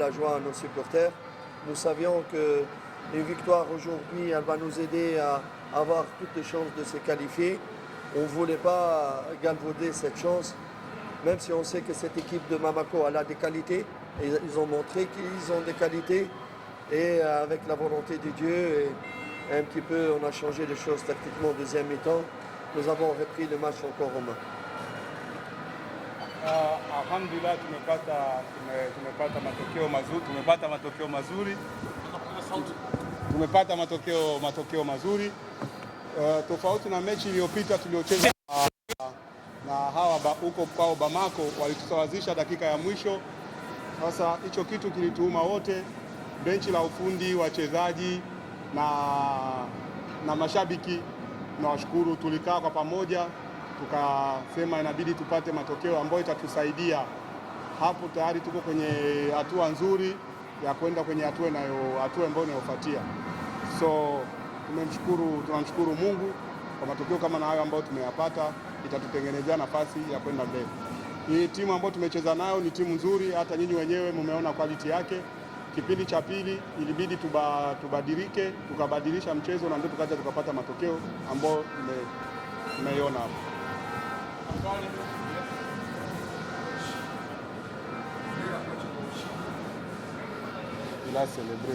la joie à nos supporters. Nous savions qu'une victoire aujourd'hui, elle va nous aider à avoir toutes les chances de se qualifier. On ne voulait pas galvauder cette chance, même si on sait que cette équipe de Bamako elle a des qualités. Et ils ont montré qu'ils ont des qualités. Et avec la volonté de Dieu, et un petit peu, on a changé les choses tactiquement au deuxième mi-temps. Nous avons repris le match encore en main. Alhamdulillah, tumepata matokeo mazuri, matokeo mazuri. Tofauti na mechi iliyopita tuliocheza na hawa huko kwao Bamako, walitusawazisha dakika ya mwisho. Sasa hicho kitu kilituuma wote, benchi la ufundi, wachezaji na mashabiki. Nawashukuru, tulikaa kwa pamoja tukasema inabidi tupate matokeo ambayo itatusaidia. Hapo tayari tuko kwenye hatua nzuri ya kwenda kwenye hatua ambayo inayofuatia. So tunamshukuru Mungu kwa matokeo kama na hayo ambayo tumeyapata, itatutengenezea nafasi ya kwenda mbele. Hii timu ambayo tumecheza nayo ni timu nzuri, hata nyinyi wenyewe mmeona quality yake. Kipindi cha pili ilibidi tubadilike, tukabadilisha mchezo na ndio tukaja tukapata matokeo ambayo tumeiona hapo. Il a célébré.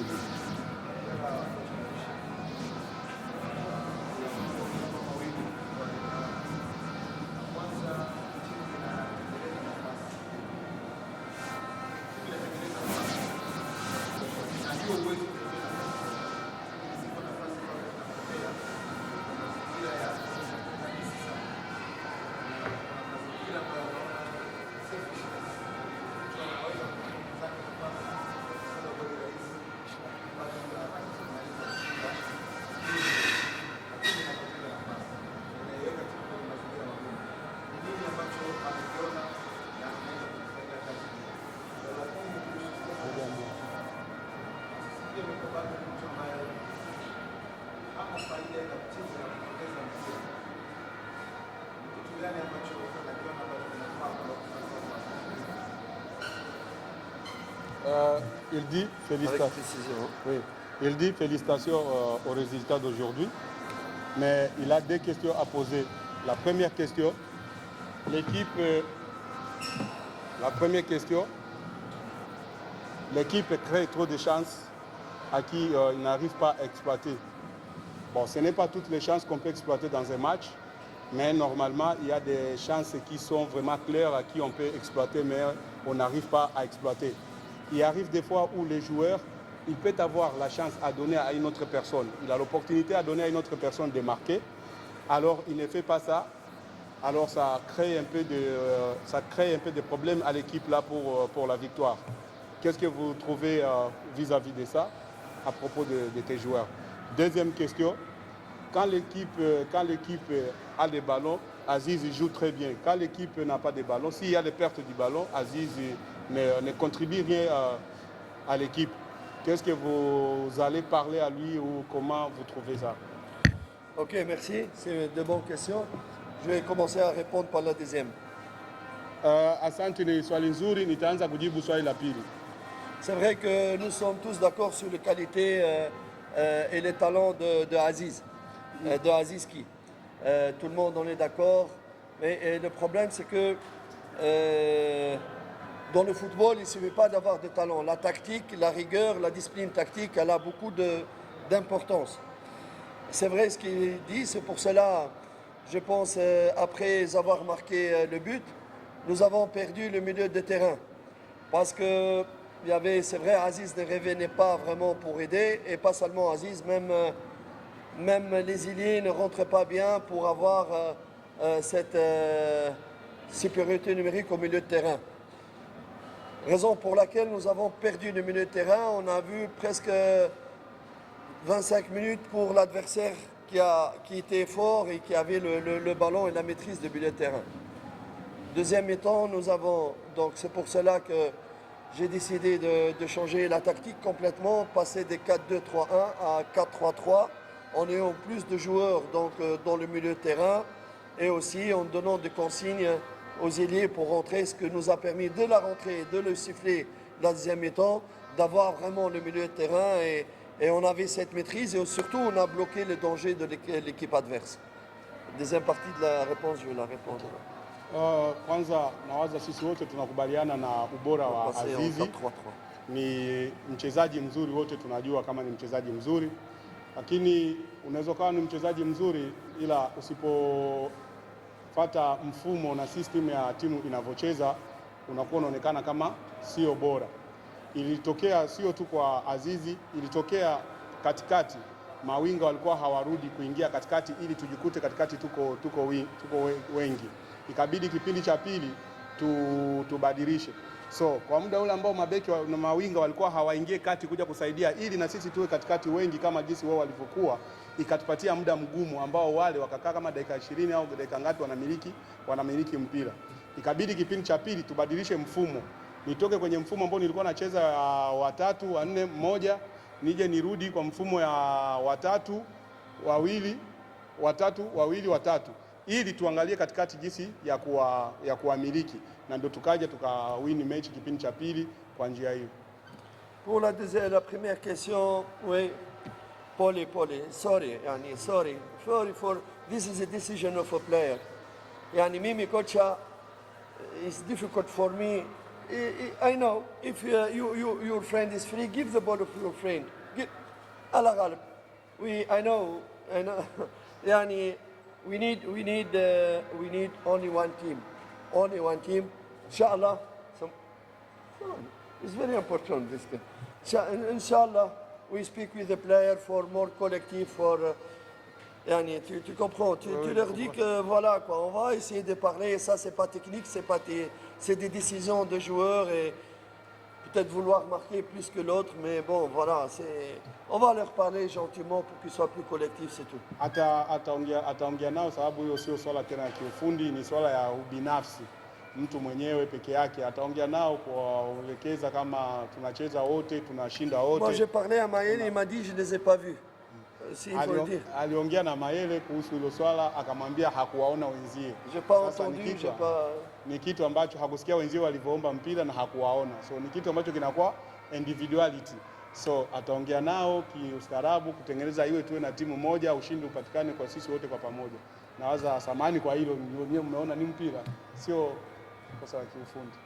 Il dit félicitations. Oui. Il dit félicitations au résultat d'aujourd'hui, mais il a deux questions à poser. La première question, l'équipe crée trop de chances à qui il n'arrive pas à exploiter. Bon, ce n'est pas toutes les chances qu'on peut exploiter dans un match, mais normalement, il y a des chances qui sont vraiment claires à qui on peut exploiter, mais on n'arrive pas à exploiter. Il arrive des fois où les joueurs, il peut avoir la chance à donner à une autre personne. Il a l'opportunité à donner à une autre personne de marquer. Alors, il ne fait pas ça. Alors, ça crée un peu de problèmes à l'équipe là pour la victoire. Qu'est-ce que vous trouvez vis-à-vis de ça, à propos de tes joueurs? Deuxième question, quand l'équipe a des ballons, Aziz joue très bien. Quand l'équipe n'a pas de ballons, s'il y a des pertes du ballon, Aziz ne contribue rien à l'équipe. Qu'est-ce que vous allez parler à lui ou comment vous trouvez ça? Ok, merci. C'est de bonnes questions. Je vais commencer à répondre par la deuxième. Asante ni swali nzuri, nitaanza kujibu swali la pili. C'est vrai que nous sommes tous d'accord sur les qualités et les talents de Aziz, de Azizki. Tout le monde en est d'accord. Mais le problème, c'est que dans le football, il ne suffit pas d'avoir de talent. La tactique, la rigueur, la discipline tactique, elle a beaucoup d'importance. C'est vrai ce qu'il dit, c'est pour cela, je pense, après avoir marqué le but, nous avons perdu le milieu de terrain. Parce que, c'est vrai, Aziz ne revenait pas vraiment pour aider, et pas seulement Aziz, même les ailiers ne rentrent pas bien pour avoir cette supériorité numérique au milieu de terrain. Raison pour laquelle nous avons perdu le milieu de terrain. On a vu presque 25 minutes pour l'adversaire qui était fort et qui avait le ballon et la maîtrise du milieu de terrain. Deuxième mi-temps, donc c'est pour cela que j'ai décidé de changer la tactique complètement, passer des 4-2-3-1 à 4-3-3, en ayant plus de joueurs donc, dans le milieu de terrain et aussi en donnant des consignes aux ailiers pour rentrer, ce que nous a permis de la rentrée, de le siffler la deuxième mi-temps, d'avoir vraiment le milieu de terrain et on avait cette maîtrise et surtout on a bloqué le danger de l'équipe adverse. Deuxième partie de la réponse, je vais la répondre. Kwanza nawaza sisi wote tunakubaliana na ubora wa Azizi. Ni mchezaji mzuri, wote tunajua kama ni mchezaji mzuri, lakini unaweza kuwa ni mchezaji mzuri ila usipopata mfumo na system ya timu inavyocheza unakuwa unaonekana kama sio bora. Ilitokea sio tu kwa Azizi, ilitokea katikati, mawinga walikuwa hawarudi kuingia katikati ili tujikute katikati tuko wengi. Ikabidi kipindi cha pili tubadilishe. So kwa muda ule ambao mabeki na mawinga walikuwa hawaingie kati kuja kusaidia ili na sisi tuwe katikati wengi kama jinsi wao walivyokuwa, ikatupatia muda mgumu ambao wale wakakaa kama dakika 20 au dakika ngapi wanamiliki mpira. Ikabidi kipindi cha pili tubadilishe mfumo. Nitoke kwenye mfumo ambao nilikuwa nacheza watatu, wanne, mmoja, nije nirudi kwa mfumo ya watatu, wawili, watatu. Ili tuangalie katikati jinsi ya kuamiliki na ndio tukaja tukawini mechi kipindi cha pili kwa njia hiyo. Pour la première question, oui, Paulie, sorry for this is a decision of a player. Yani mimi kocha, it's difficult for me. I know if your friend is free, give the ball to your friend. Allah ghalib. I know. Yani we need only one team. Inshallah. It's very important this thing. Inshallah, we speak with the player for more collective, for yani, tu comprends, tu leur dis que voilà quoi, on va essayer de parler, ça c'est pas technique, c'est des décisions de joueurs et peut-être vouloir marquer plus que l'autre, mais bon voilà, on va leur parler gentiment pour qu'ils soient plus collectifs, c'est tout. Ataongea nao sababu hiyo sio swala tena ya kiufundi, ni swala ya ubinafsi. Mtu mwenyewe peke yake ataongea nao kuwaelekeza kama tunacheza wote, tunashinda wote. Moi j'ai parlé à Mayele, il m'a dit je les ai pas vus. Aliongea na Mayele kuhusu hilo swala, akamwambia hakuwaona wenzie. Ni kitu ambacho hakusikia wenzie walivyoomba mpira na hakuwaona. So ni kitu ambacho kinakuwa individuality. So ataongea nao kiustaarabu kutengeneza iwe tuwe na timu moja, ushindi upatikane kwa sisi wote kwa pamoja. Nawaza samani kwa hilo, ndio mnaona ni mpira, sio kosa la kiufundi.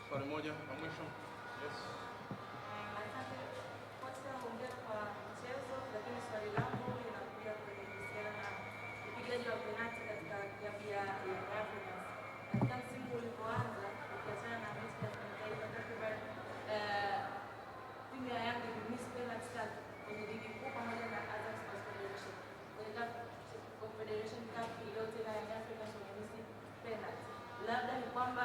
Swali moja la mwisho. Yes. Labda ni kwamba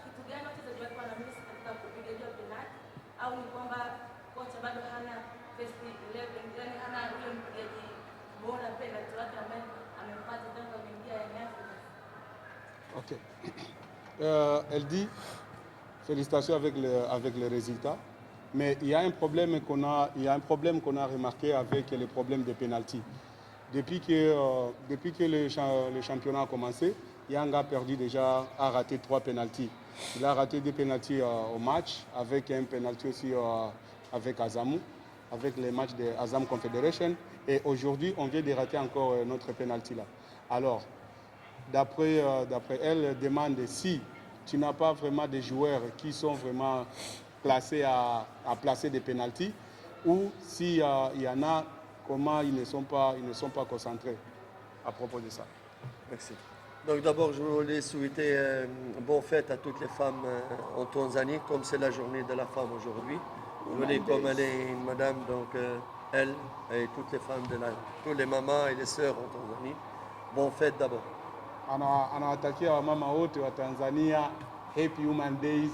kitu gani wachezaji wake wanamisi katika upigaji wa penalti, au ni kwamba kocha bado hana first 11, yani hana ule mpigaji bora penalti wake ambaye amempata tangu ameingia Young Africans. OK. Elle dit félicitations avec les résultats, mais il y a un problème qu'on a remarqué avec les problèmes de penalty. Depuis que le championnat a commencé, Yang a perdu déjà, a raté 3 pénaltys. Il a raté 2 pénaltys au match, avec un pénalty aussi avec Azamou, avec les matchs de Azam Confederation. Et aujourd'hui, on vient de rater encore notre pénalty là. Alors, d'après elle, elle demande si tu n'as pas vraiment des joueurs qui sont vraiment placés à placer des pénaltys, ou s'il y en a, comment ils ne sont pas concentrés à propos de ça. Merci. Donc d'abord, je voulais souhaiter bonne fête à toutes les femmes en Tanzanie, comme c'est la journée de la femme aujourd'hui. Je voulais, comme elle est une madame, donc elle et toutes les femmes, toutes les mamans et les sœurs en Tanzanie, bonne fête d'abord. Anawatakia wamama wote wa Tanzania Happy Women Days,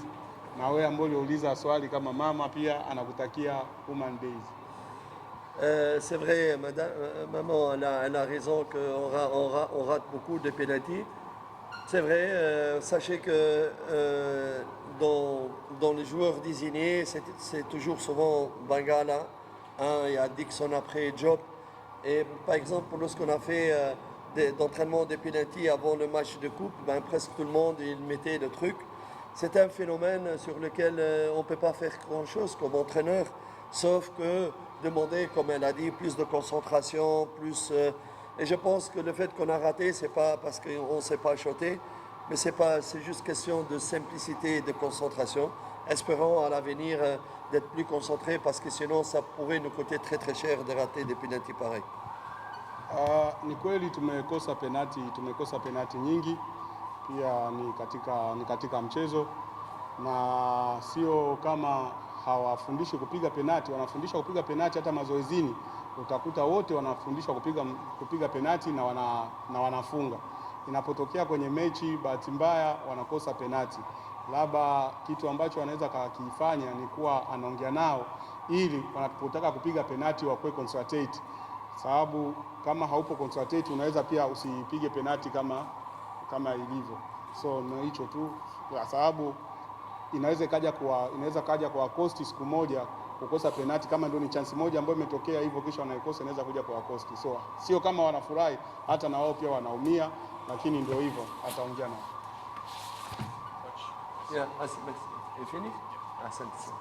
na wewe ambao uliuliza swali kama mama pia anakutakia Women Days. C'est vrai, maman, elle a raison qu'on rate beaucoup de pénaltys. C'est vrai, sachez que dans les joueurs désignés, c'est toujours souvent Bangala, il y a Dixon après, Job. Et par exemple, lorsqu'on a fait d'entraînement des pénaltys avant le match de coupe, ben, presque tout le monde il mettait le truc. c'est un phénomène sur lequel on ne peut pas faire grand-chose comme entraîneur, sauf que demander, comme elle a dit, plus de concentration, plus... et je pense que le fait qu'on a raté, c'est pas parce qu'on ne s'est pas shoté, mais c'est juste question de simplicité et de concentration. Espérons à l'avenir d'être plus concentrés parce que sinon ça pourrait nous coûter très très cher de rater des penalty pareils. Ni kweli tumekosa penati nyingi, pia ni katika mchezo, na sio kama hawafundishi kupiga penati, wanafundisha kupiga penati. Hata mazoezini utakuta wote wanafundishwa kupiga penati na wanafunga. Inapotokea kwenye mechi bahati mbaya wanakosa penati, labda kitu ambacho wanaweza kukifanya ni kuwa anaongea nao ili wanapotaka kupiga penati wakuwe concentrate, sababu kama haupo concentrate unaweza pia usipige penati kama ilivyo. So ni hicho tu, kwa sababu inaweza kaja kwa cost siku moja kukosa penati, kama ndio ni chance moja ambayo imetokea hivyo kisha wanaikosa, inaweza kuja kwa cost. So sio kama wanafurahi, hata na wao pia wanaumia, lakini ndio hivyo, ataongea nao. Yeah, merci. Et fini? Asante.